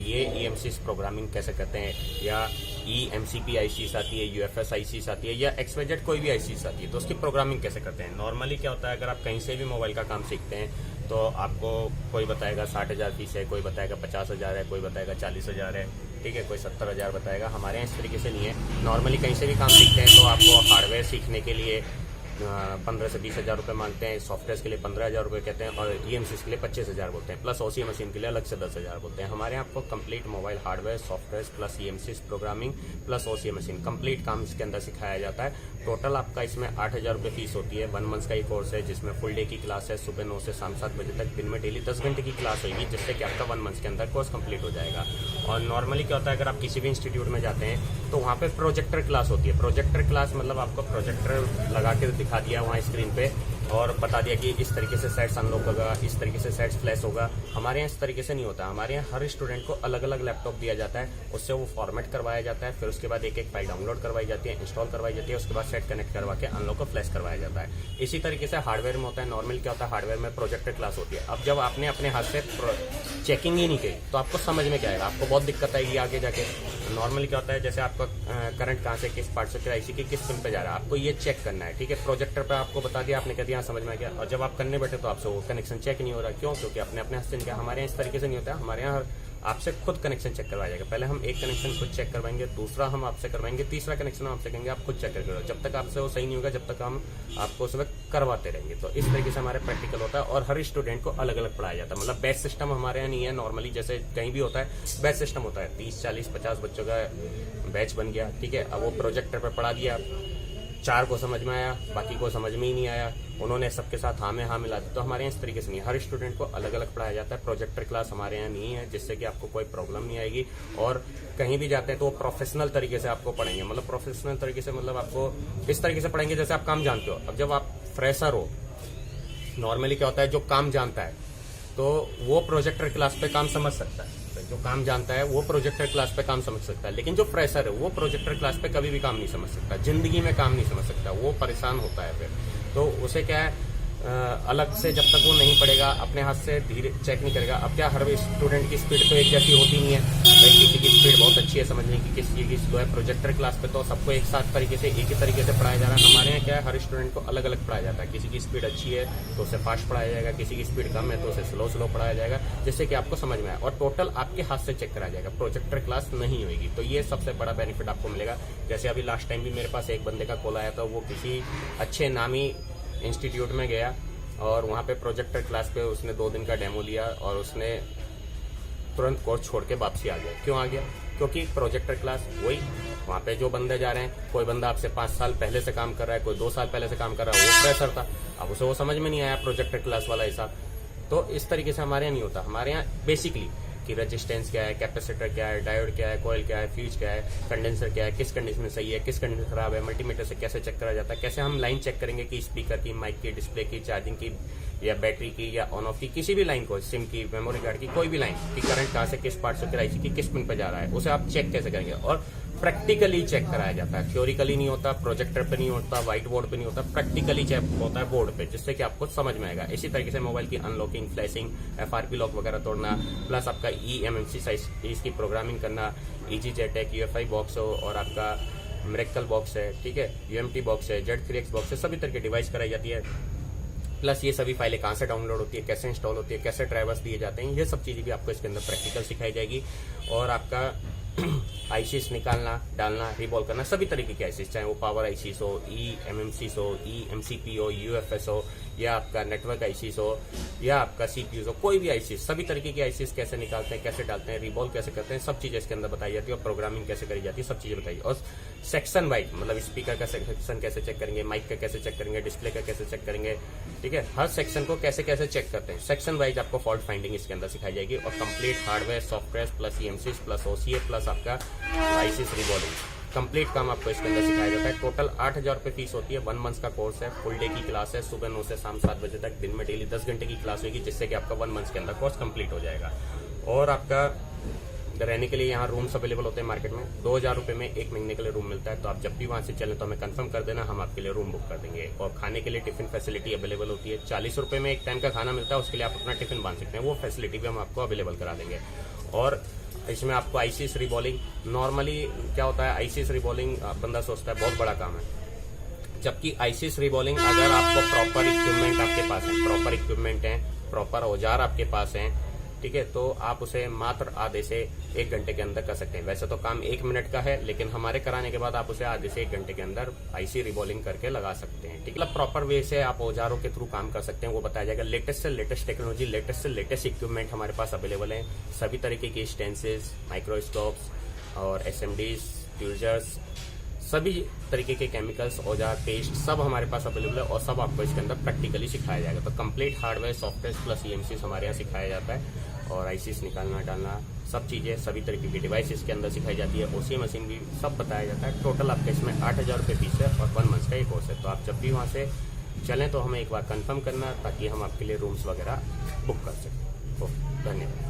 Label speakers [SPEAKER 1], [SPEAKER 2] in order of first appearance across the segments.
[SPEAKER 1] ये EMCs programming कैसे करते हैं, या EMCP ICs आती है, UFS ICs आती है, या XYZ कोई भी ICs आती है, तो उसकी प्रोग्रामिंग कैसे करते हैं। नॉर्मली क्या होता है, अगर आप कहीं से भी मोबाइल का काम सीखते हैं तो आपको कोई बताएगा 60,000 फीस है, कोई बताएगा 50,000 है, कोई बताएगा 40,000 है, ठीक है, कोई 70,000 बताएगा। हमारे यहाँ इस तरीके से नहीं है। नॉर्मली कहीं से भी काम सीखते हैं तो आपको हार्डवेयर सीखने के लिए 15 से 20,000 रुपये मांगते हैं, सॉफ्टवेयर के लिए 15,000 रुपये कहते हैं, और EMCs के लिए 25,000 बोलते हैं, प्लस OCA मशीन के लिए अलग से 10,000 बोलते हैं। हमारे यहाँ आपको complete mobile hardware, software plus EMCs programming plus OCA machine complete काम इसके अंदर सिखाया जाता है। टोटल आपका इसमें 8,000 रुपये फीस होती है। 1 मंथ का ये कोर्स है जिसमें फुल डे की क्लास है, सुबह 9 से शाम 7 बजे तक, दिन में डेली 10 घंटे की क्लास होगी, जिससे कि आपका 1 मंथ के अंदर कोर्स कंप्लीट हो जाएगा। और नॉर्मली क्या होता है, अगर आप किसी भी इंस्टीट्यूट में जाते हैं तो वहाँ पे प्रोजेक्टर क्लास होती है। प्रोजेक्टर क्लास मतलब आपको प्रोजेक्टर लगा के दिखा दिया वहाँ स्क्रीन पे और बता दिया कि इस तरीके से सेट्स अनलॉक होगा, इस तरीके से सेट्स फ्लैश होगा। हमारे यहाँ इस तरीके से नहीं होता। हमारे यहाँ हर स्टूडेंट को अलग अलग लैपटॉप दिया जाता है, उससे वो फॉर्मेट करवाया जाता है, फिर उसके बाद एक एक फाइल डाउनलोड करवाई जाती है, इंस्टॉल करवाई जाती है, उसके बाद सेट कनेक्ट करवा के अनलॉक को फ्लैश करवाया जाता है। इसी तरीके से हार्डवेयर में होता है। नॉर्मल क्या होता है, हार्डवेयर में प्रोजेक्टर क्लास होती है। अब जब आपने अपने हाथ से चेकिंग ही नहीं की तो आपको समझ में क्या आएगा, आपको बहुत दिक्कत आएगी आगे जाके। नॉर्मली क्या होता है, जैसे आपका करंट कहाँ से किस पार्ट से IC की किस पिन पे जा रहा है, आपको ये चेक करना है, ठीक है। प्रोजेक्टर पे आपको बता दिया, आपने कह दिया समझ में आ गया, और जब आप करने बैठे तो आपसे वो कनेक्शन चेक नहीं हो रहा। क्यों? क्योंकि अपने अपने हाथ से नहीं किया। हमारे यहाँ इस तरीके से नहीं होता है। हमारे यहाँ आपसे खुद कनेक्शन चेक करवाया जाएगा। पहले हम एक कनेक्शन खुद चेक करवाएंगे, दूसरा हम आपसे करवाएंगे, तीसरा कनेक्शन हम आपसे कहेंगे आप खुद चेक करके, जब तक आपसे वो सही नहीं होगा जब तक हम आपको उसमें करवाते रहेंगे। तो इस तरीके से हमारे प्रैक्टिकल होता है और हर स्टूडेंट को अलग अलग पढ़ाया जाता है। मतलब बैच सिस्टम हमारे यहाँ नहीं है। नॉर्मली जैसे कहीं भी होता है बैच सिस्टम होता है, 30, 40, 50 बच्चों का बैच बन गया, ठीक है। अब वो प्रोजेक्टर पर पढ़ा दिया, 4 को समझ में आया, बाकी को समझ में ही नहीं आया, उन्होंने सबके साथ हाँ में हाँ मिला दी। तो हमारे यहाँ इस तरीके से नहीं है। हर स्टूडेंट को अलग अलग पढ़ाया जाता है। प्रोजेक्टर क्लास हमारे यहाँ नहीं है, जिससे कि आपको कोई प्रॉब्लम नहीं आएगी। और कहीं भी जाते हैं तो वो प्रोफेशनल तरीके से आपको पढ़ाएंगे। मतलब प्रोफेशनल तरीके से मतलब आपको इस तरीके से पढ़ाएंगे जैसे आप काम जानते हो। अब जब आप फ्रेशर हो, नॉर्मली क्या होता है, जो काम जानता है तो वो प्रोजेक्टर क्लास पे काम समझ सकता है। जो काम जानता है वो प्रोजेक्टर क्लास पे काम समझ सकता है, लेकिन जो फ्रेशर है वो प्रोजेक्टर क्लास पे कभी भी काम नहीं समझ सकता, जिंदगी में काम नहीं समझ सकता, वो परेशान होता है फिर। तो उसे क्या है, अलग से जब तक वो नहीं पढ़ेगा, अपने हाथ से धीरे चेक नहीं करेगा। अब क्या हर स्टूडेंट की स्पीड तो एक जैसी होती नहीं है। किसी की स्पीड बहुत अच्छी है समझने की, किसी की स्लो है। प्रोजेक्टर क्लास पे तो सबको एक साथ तरीके से एक ही तरीके से पढ़ाया जा रहा है। हमारे यहाँ क्या है, हर स्टूडेंट को अलग अलग पढ़ाया जाता है। किसी की स्पीड अच्छी है तो उसे फास्ट पढ़ाया जाएगा, किसी की स्पीड कम है तो उसे स्लो स्लो पढ़ाया जाएगा, जिससे कि आपको समझ में आए। और टोटल आपके हाथ से चेक कराया जाएगा, प्रोजेक्टर क्लास नहीं होगी। तो ये सबसे बड़ा बेनिफिट आपको मिलेगा। जैसे अभी लास्ट टाइम भी मेरे पास एक बंदे का कॉल आया था, वो किसी अच्छे नामी इंस्टीट्यूट में गया और वहाँ पे प्रोजेक्टर क्लास पे उसने 2 दिन का डेमो लिया और उसने तुरंत कोर्स छोड़ के वापसी आ गया। क्यों आ गया? क्योंकि प्रोजेक्टर क्लास वही, वहाँ पे जो बंदे जा रहे हैं, कोई बंदा आपसे 5 साल पहले से काम कर रहा है, कोई 2 साल पहले से काम कर रहा है, वो फ्रेशर था, अब उसे वो समझ में नहीं आया प्रोजेक्टर क्लास वाला हिसाब। तो इस तरीके से हमारे यहाँ नहीं होता। हमारे यहाँ बेसिकली कि रेजिस्टेंस क्या है, कैपेसिटर क्या है, डायोड क्या है, कॉइल क्या है, फ्यूज क्या है, कंडेंसर क्या है, किस कंडीशन में सही है, किस कंडीशन खराब है, मल्टीमीटर से कैसे चेक करा जाता है, कैसे हम लाइन चेक करेंगे कि स्पीकर की, माइक की, डिस्प्ले की, चार्जिंग की या बैटरी की या ऑन ऑफ की, किसी भी लाइन को, सिम की, मेमोरी कार्ड की, कोई भी लाइन की करंट कहाँ से किस पार्ट से IC की किस पिन पे जा रहा है, उसे आप चेक कैसे करेंगे। और प्रैक्टिकली चेक कराया जाता है, थ्योरिकली नहीं होता, प्रोजेक्टर पे नहीं होता, व्हाइट बोर्ड पे नहीं होता, प्रैक्टिकली चेक होता है बोर्ड पे, जिससे कि आपको समझ में आएगा। इसी तरीके से मोबाइल की अनलॉकिंग, फ्लैशिंग, FRP लॉक वगैरह तोड़ना, प्लस आपका EMMC साइज इसकी प्रोग्रामिंग करना, EGJTEC, UFI बॉक्स हो और आपका मिरेकल बॉक्स है, ठीक है, UMT बॉक्स है, Z3X बॉक्स है, सभी तरह की डिवाइस कराई जाती है। प्लस ये सभी फाइलें कहाँ से डाउनलोड होती है, कैसे इंस्टॉल होती है, कैसे ड्राइवर्स दिए जाते हैं, ये सब चीज़ें भी आपको इसके अंदर प्रैक्टिकल सिखाई जाएगी। और आपका ICs निकालना, डालना, रिबॉल करना, सभी तरीके के ICs, चाहे वो पावर ICs हो, EMMCs हो, EMCP हो, UFS हो, या आपका नेटवर्क ICs हो, या आपका CPUs हो, कोई भी ICs, सभी तरीके के ICs कैसे निकालते हैं, कैसे डालते हैं, रिबॉल कैसे करते हैं, सब चीज़ें इसके अंदर बताई जाती है। और प्रोग्रामिंग कैसे करी जाती है, सब चीज़ें बताइए। और सेक्शन वाइज, मतलब स्पीकर का सेक्शन कैसे चेक करेंगे, माइक का कैसे चेक करेंगे, डिस्प्ले का कैसे चेक करेंगे, ठीक है, हर सेक्शन को कैसे कैसे चेक करते हैं, सेक्शन वाइज आपको फॉल्ट फाइंडिंग इसके अंदर सिखाई जाएगी। और complete hardware, software plus EMCs plus OCA plus आपका ICs रिबॉलिंग, कंप्लीट काम आपको इसके अंदर सिखाया जाता है। टोटल 8,000 रुपये फीस होती है। 1 मंथ का कोर्स है, फुल डे की क्लास है, सुबह 9 से शाम 7 बजे तक, दिन में डेली 10 घंटे की क्लास होगी, जिससे कि आपका 1 मंथ के अंदर कोर्स कंप्लीट हो जाएगा। और आपका रहने के लिए यहाँ रूम्स अवेलेबल होते हैं मार्केट में। 2,000 रुपये में 1 महीने के लिए रूम मिलता है। तो आप जब भी वहाँ से चलें तो हमें कंफर्म कर देना, हम आपके लिए रूम बुक कर देंगे। और खाने के लिए टिफिन फैसिलिटी अवेलेबल होती है। 40 रुपये में 1 टाइम का खाना मिलता है, उसके लिए आप अपना टिफिन बांध सकते हैं, वो फैसिलिटी भी हम आपको अवेलेबल करा देंगे। और इसमें आपको आईसीएस रिबॉलिंग, नॉर्मली क्या होता है, आईसीएस रिबॉलिंग बंदा सोचता है बहुत बड़ा काम है, जबकि आईसीएस रिबॉलिंग अगर आपको प्रॉपर इक्विपमेंट आपके पास है, प्रॉपर इक्विपमेंट है, प्रॉपर औजार आपके पास हैं, ठीक है, तो आप उसे मात्र आधे से 1 घंटे के अंदर कर सकते हैं। वैसे तो काम 1 मिनट का है, लेकिन हमारे कराने के बाद आप उसे आधे से 1 घंटे के अंदर आईसी रिबॉलिंग करके लगा सकते हैं, ठीक है। मतलब प्रॉपर वे से आप औजारों के थ्रू काम कर सकते हैं, वो बताया जाएगा। लेटेस्ट से लेटेस्ट टेक्नोलॉजी, लेटेस्ट से लेटेस्ट इक्विपमेंट हमारे पास अवेलेबल है। सभी तरीके की स्टेंसिल्स, माइक्रोस्कोप्स और एसएमडीज, ट्यूजर्स, सभी तरीके के केमिकल्स, औजार, पेस्ट सब हमारे पास अवेलेबल है और सब आपको इसके अंदर प्रैक्टिकली सिखाया जाएगा। तो complete hardware, software plus EMC हमारे यहाँ सिखाया जाता है, और आईसीस निकालना डालना सब चीज़ें, सभी तरीके की डिवाइस इसके अंदर सिखाई जाती है। ओसी मशीन भी सब बताया जाता है। टोटल आपका इसमें 8,000 रुपये फीस है और 1 मंथ का एक कोर्स है। तो आप जब भी वहाँ से चलें तो हमें एक बार कंफर्म करना, ताकि हम आपके लिए रूम्स वगैरह बुक कर सकें। ओके, धन्यवाद।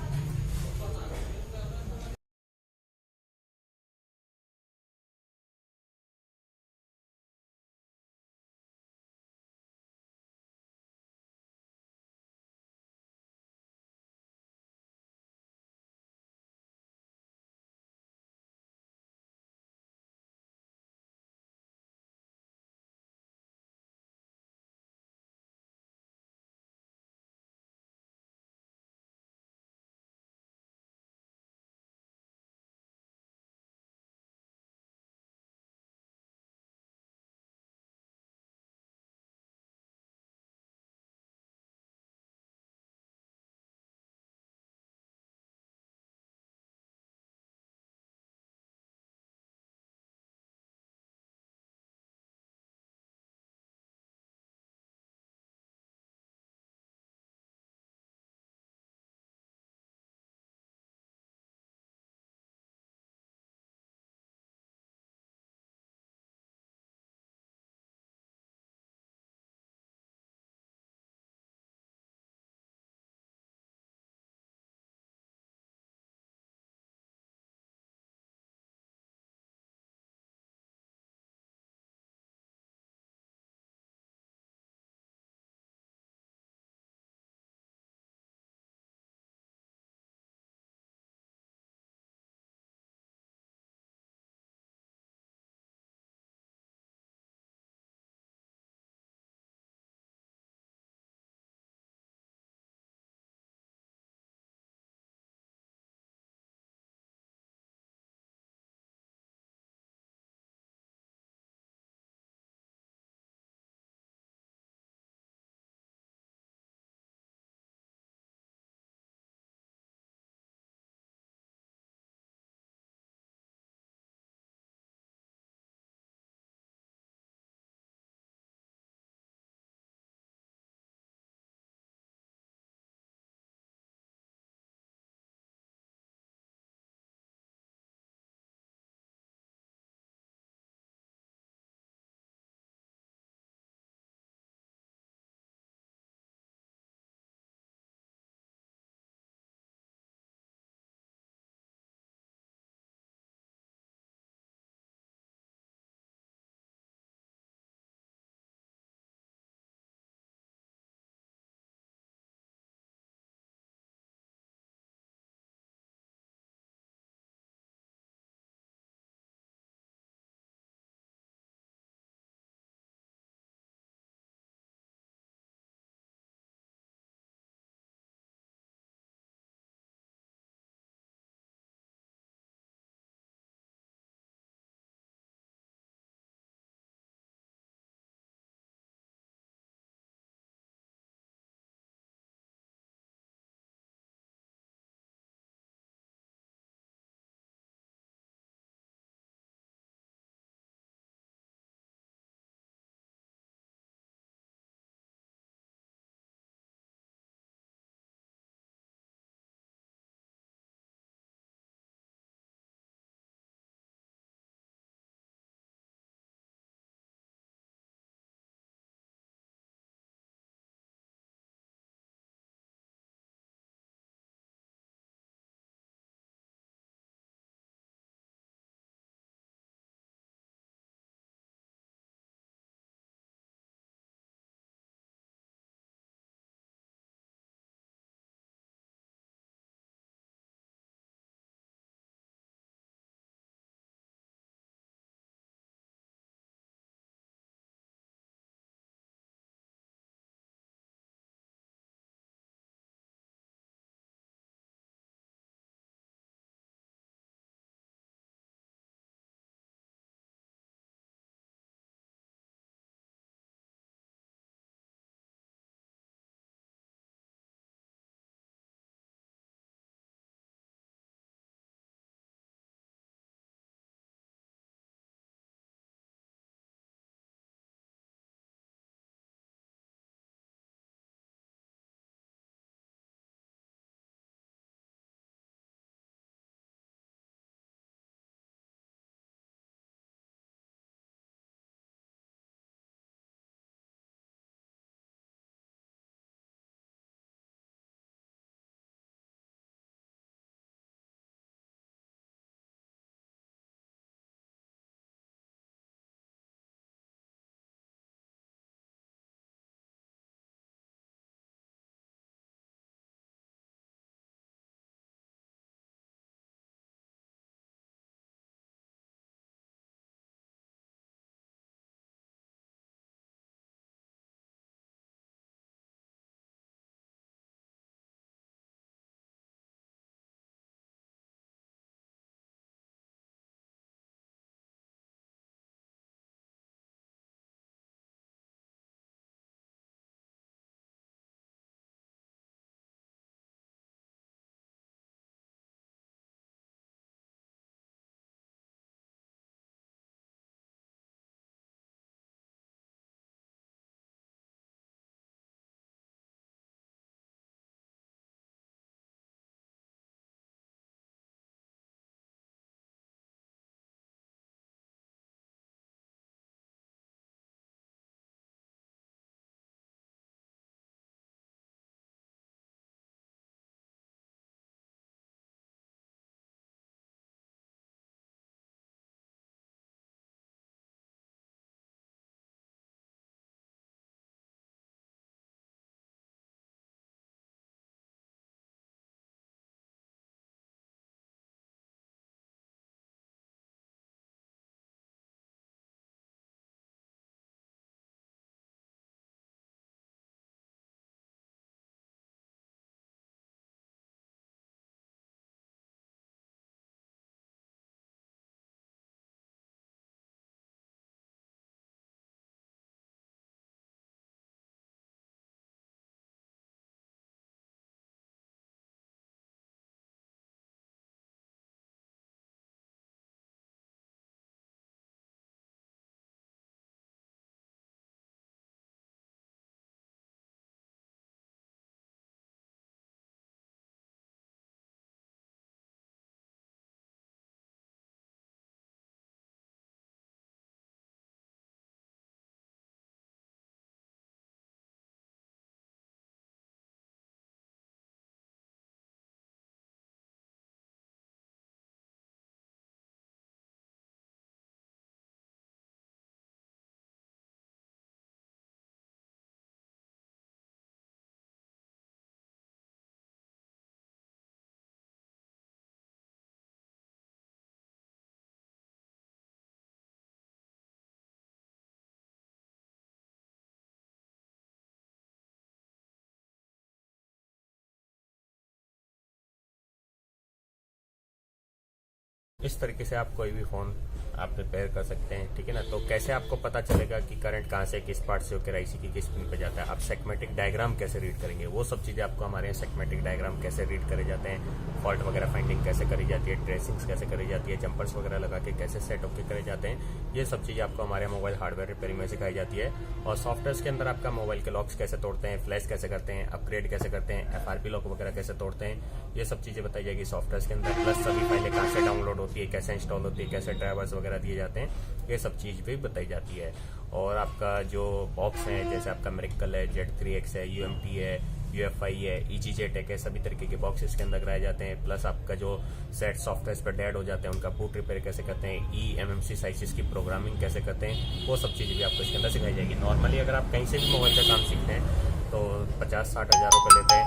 [SPEAKER 1] इस तरीके से आप कोई भी फ़ोन आप रिपेयर कर सकते हैं, ठीक है ना। तो कैसे आपको पता चलेगा कि करंट कहाँ से किस पार्ट से होकर आईसी की किस पिन पे जाता है, आप सेगमेटिक डायग्राम कैसे रीड करेंगे, वो सब चीज़ें आपको हमारे यहाँ सेगमेटिक डायग्राम कैसे रीड करे जाते हैं, फॉल्ट वगैरह फाइंडिंग कैसे करी जाती है, ट्रेसिंग्स कैसे करी जाती है, जंपर्स वगैरह लगा के कैसे सेट होकर करे जाते हैं, ये सब चीज़ें आपको हमारे मोबाइल हार्डवेयर रिपेयरिंग में सिखाई जाती है। और सॉफ्टवेयर के अंदर आपका मोबाइल के लॉक्स कैसे तोड़ते हैं, फ्लैश कैसे करते हैं, अपग्रेड कैसे करते हैं, FRP लॉक वगैरह कैसे तोड़ते हैं, ये सब चीज़ें बताई जाएगी सॉफ्टवेयर के अंदर। प्लस सभी फाइलें कहाँ से डाउनलोड होती है, कैसे इंस्टॉल होती है, कैसे ड्राइवर्स वगैरह दिए जाते हैं, ये सब चीज़ भी बताई जाती है। और आपका जो बॉक्स है, जैसे आपका मिरेकल है, Z3X है, UMT है, UFI है, EasyJet है, सभी तरीके के बॉक्स इसके अंदर कराए जाते हैं। प्लस आपका जो सेट सॉफ्टवेयर पर डेड हो जाते हैं उनका बूट रिपेयर कैसे करते हैं, eMMC साइसिस की प्रोग्रामिंग कैसे करते हैं, वो सब चीज़ें भी आपको इसके अंदर सिखाई जाएगी। नॉर्मली अगर आप कहीं से भी मोबाइल का काम सीखते हैं तो 50-60 हज़ार रुपये लेते हैं।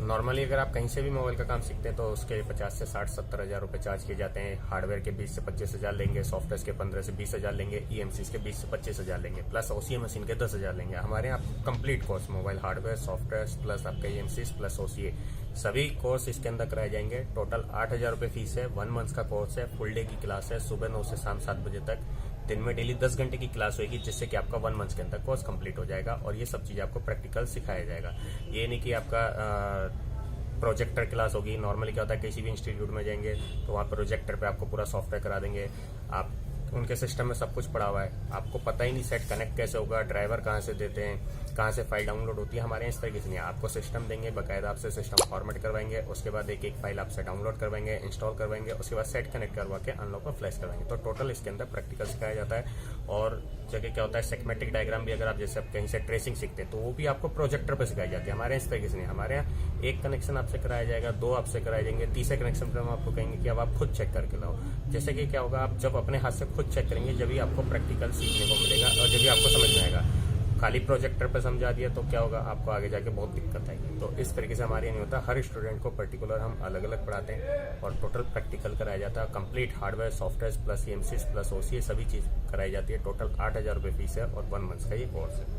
[SPEAKER 1] नॉर्मली अगर आप कहीं से भी मोबाइल का काम सीखते हैं तो उसके 50 से 60-70 हज़ार रुपये चार्ज किए जाते हैं। हार्डवेयर के 20 से 25 हज़ार लेंगे, सॉफ्टवेयर के 15 से 20 हज़ार लेंगे, EMCs के 20 से 25 हज़ार लेंगे, प्लस OCA मशीन के 10 हज़ार लेंगे। हमारे यहाँ complete course mobile hardware, software plus आपका EMCs प्लस OCA सभी कोर्स इसके अंदर कराए जाएंगे। टोटल 8 हज़ार रुपये फीस है। 1 मंथ का कोर्स है, फुल डे की क्लास है, सुबह 9 से शाम 7 बजे तक। दिन में डेली 10 घंटे की क्लास होगी, जिससे कि आपका 1 मंथ के अंदर कोर्स कंप्लीट हो जाएगा। और ये सब चीज़ें आपको प्रैक्टिकल सिखाया जाएगा। ये नहीं कि आपका प्रोजेक्टर क्लास होगी। नॉर्मली क्या होता है, किसी भी इंस्टीट्यूट में जाएंगे तो वहाँ प्रोजेक्टर पे आपको पूरा सॉफ्टवेयर करा देंगे, आप उनके सिस्टम में सब कुछ पड़ा हुआ है, आपको पता ही नहीं सेट कनेक्ट कैसे होगा, ड्राइवर कहाँ से देते हैं, कहाँ से फाइल डाउनलोड होती है। हमारे यहाँ इस तरीके से नहीं है, आपको सिस्टम देंगे, बाकायदा आपसे सिस्टम फॉर्मेट करवाएंगे, उसके बाद एक एक फाइल आपसे डाउनलोड करवाएंगे, इंस्टॉल करवाएंगे, उसके बाद सेट कनेक्ट करवा के अनलॉक और फ्लैश करवाएंगे। तो टोटल इसके अंदर प्रैक्टिकल सिखाया जाता है। और जगह क्या होता है, सेगमेटिक डायग्राम भी अगर आप जैसे कहीं से ट्रेसिंग सीखते हैं तो वो भी आपको प्रोजेक्टर पर सिखाई जाती है। हमारे यहाँ इस तरीके से नहीं, हमारे यहाँ एक कनेक्शन आपसे कराया जाएगा, 2 आपसे कराए जाएंगे, तीसरे कनेक्शन पर हम आपको कहेंगे कि अब आप खुद चेक करके लाओ। जैसे कि क्या होगा, आप जब अपने हाथ से खुद चेक करेंगे जब आपको प्रैक्टिकल सीखने को मिलेगा और जब भी आपको समझ में आएगा। खाली प्रोजेक्टर पे समझा दिया तो क्या होगा, आपको आगे जाके बहुत दिक्कत आएगी। तो इस तरीके से हमारे नहीं होता, हर स्टूडेंट को पर्टिकुलर हम अलग अलग पढ़ाते हैं और टोटल प्रैक्टिकल कराया जाता है। Complete hardware, software plus EMCs plus OCA सभी चीज़ कराई जाती है। टोटल 8 हज़ार रुपये फीस है और 1 मंथ का ये कोर्स है।